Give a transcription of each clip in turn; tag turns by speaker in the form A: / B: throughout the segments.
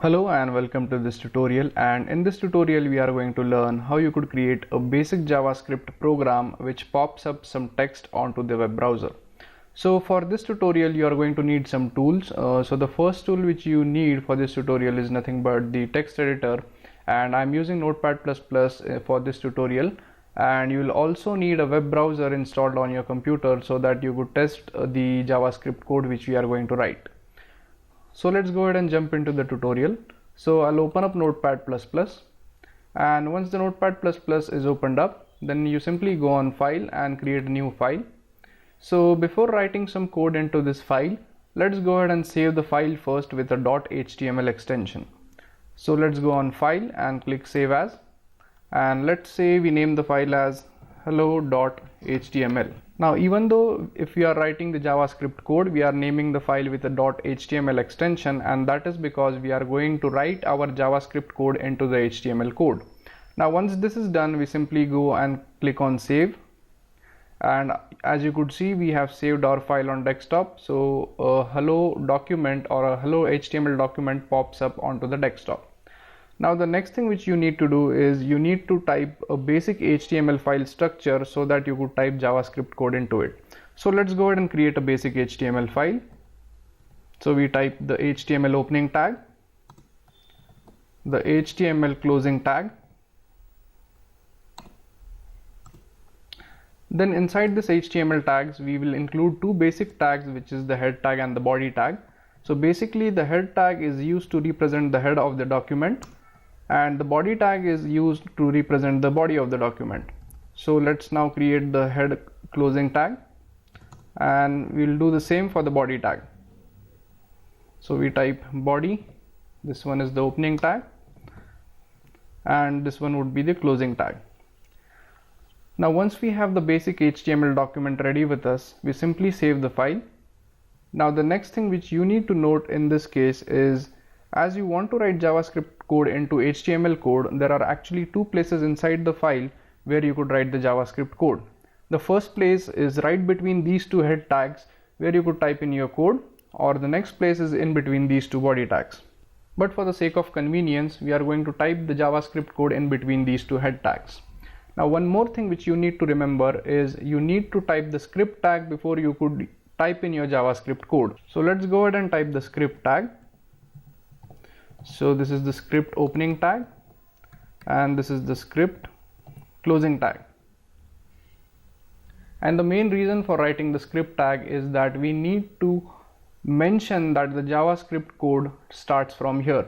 A: Hello and welcome to this tutorial, and in this tutorial we are going to learn how you could create a basic JavaScript program which pops up some text onto the web browser. So for this tutorial you are going to need some tools. So the first tool which you need for this tutorial is nothing but the text editor, and I'm using Notepad++ for this tutorial. And you will also need a web browser installed on your computer so that you could test the JavaScript code which we are going to write. So let's go ahead and jump into the tutorial. So I'll open up Notepad++, and once the Notepad++ is opened up, then you simply go on File and create a new file. So before writing some code into this file, let's go ahead and save the file first with a .html extension. So let's go on File and click Save As, and let's say we name the file as hello.html. Now, even though if we are writing the JavaScript code, we are naming the file with a .html extension, and that is because we are going to write our JavaScript code into the HTML code. Now, once this is done, we simply go and click on Save, and as you could see, we have saved our file on desktop. So a hello document or a hello HTML document pops up onto the desktop. Now the next thing which you need to do is you need to type a basic HTML file structure so that you could type JavaScript code into it. So let's go ahead and create a basic HTML file. So we type the HTML opening tag, the HTML closing tag. Then inside this HTML tags, we will include two basic tags, which is the head tag and the body tag. So basically the head tag is used to represent the head of the document, and the body tag is used to represent the body of the document. So let's now create the head closing tag, and we'll do the same for the body tag. So we type body, this one is the opening tag, and this one would be the closing tag. Now once we have the basic HTML document ready with us, we simply save the file. Now the next thing which you need to note in this case is, as you want to write JavaScript code into HTML code, there are actually two places inside the file where you could write the JavaScript code. The first place is right between these two head tags where you could type in your code, or the next place is in between these two body tags. But for the sake of convenience, we are going to type the JavaScript code in between these two head tags. Now one more thing which you need to remember is you need to type the script tag before you could type in your JavaScript code. So let's go ahead and type the script tag. So this is the script opening tag, and this is the script closing tag. And the main reason for writing the script tag is that we need to mention that the JavaScript code starts from here.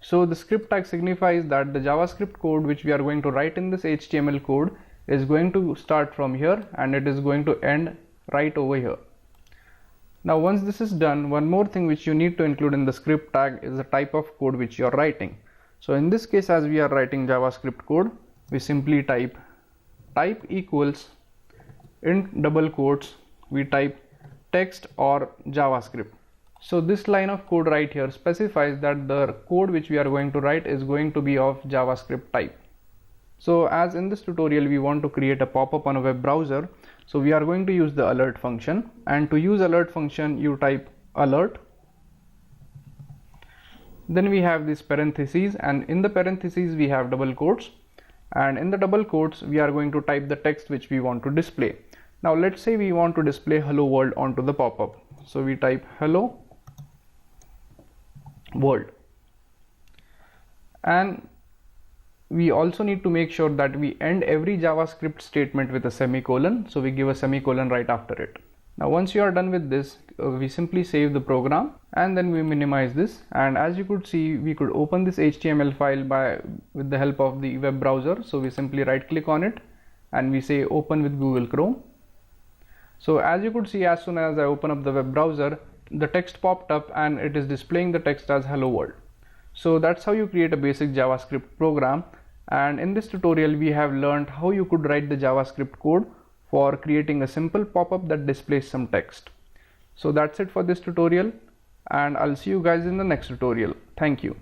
A: So the script tag signifies that the JavaScript code which we are going to write in this HTML code is going to start from here, and it is going to end right over here. Now once this is done, one more thing which you need to include in the script tag is the type of code which you are writing. So in this case, as we are writing JavaScript code, we simply type type equals, in double quotes we type text or JavaScript. So this line of code right here specifies that the code which we are going to write is going to be of JavaScript type. So as in this tutorial we want to create a pop-up on a web browser, so we are going to use the alert function, and to use alert function you type alert. Then we have this parentheses, and in the parentheses we have double quotes, and in the double quotes we are going to type the text which we want to display. Now let's say we want to display hello world onto the pop-up. So we type hello world, and we also need to make sure that we end every JavaScript statement with a semicolon, so we give a semicolon right after it. Now once you are done with this, we simply save the program, and then we minimize this, and as you could see, we could open this HTML file with the help of the web browser. So we simply right click on it and we say open with Google Chrome. So as you could see, as soon as I open up the web browser, the text popped up and it is displaying the text as hello world. So that's how you create a basic JavaScript program. And in this tutorial we have learned how you could write the JavaScript code for creating a simple pop-up that displays some text. So that's it for this tutorial, and I'll see you guys in the next tutorial. Thank you.